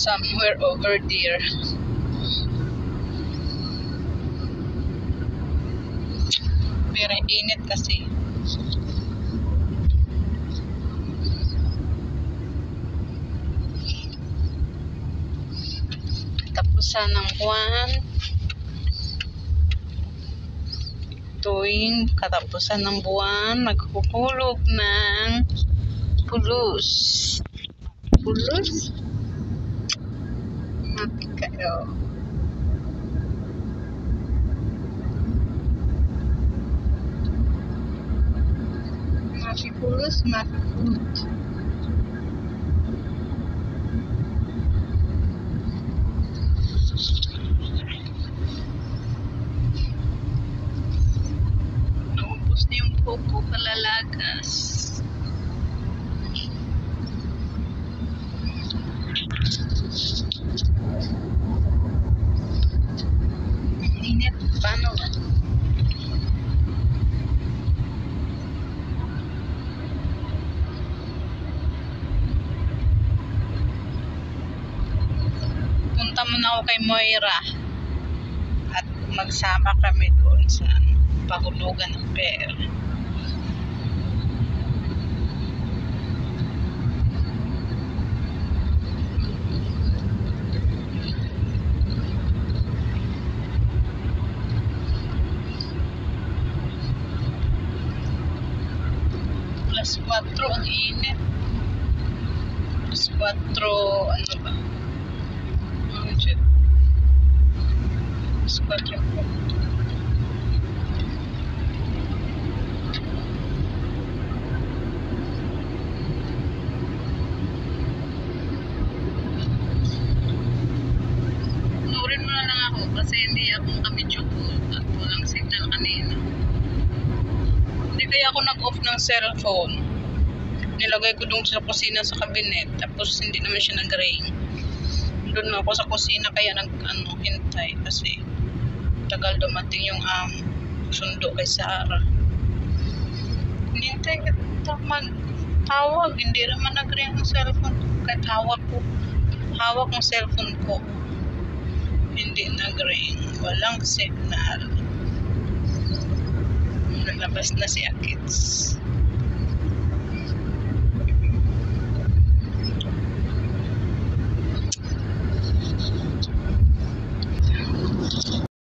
somewhere over there. Pero init kasi. Tapusan ng buwan. Tuwing katapusan ng buwan, naghuhulog ng pulos. Pulos? Kayo. Pulos, food. Naubos na yung buko kalalagas. Init, paano ba? Punta muna ako kay Moira at magsama kami doon sa pahulugan ng pera. +4 ang init. +4 ano ba? +4 po. Nurin mo na lang ako kasi hindi ako kamidyo ko at walang signal kanina. Hindi kaya ako nag-off ng cellphone. Nilagay ko doon sa kusina sa cabinet tapos hindi naman siya nag-ring. Doon ako sa kusina kaya hintay kasi tagal dumating yung sundo kay Sarah. Hintay kita tawag, hindi naman nag-ring ang cellphone ko. Kahit hawak ang cellphone ko, hindi nag-ring, walang signal. Nalabas na si Akits.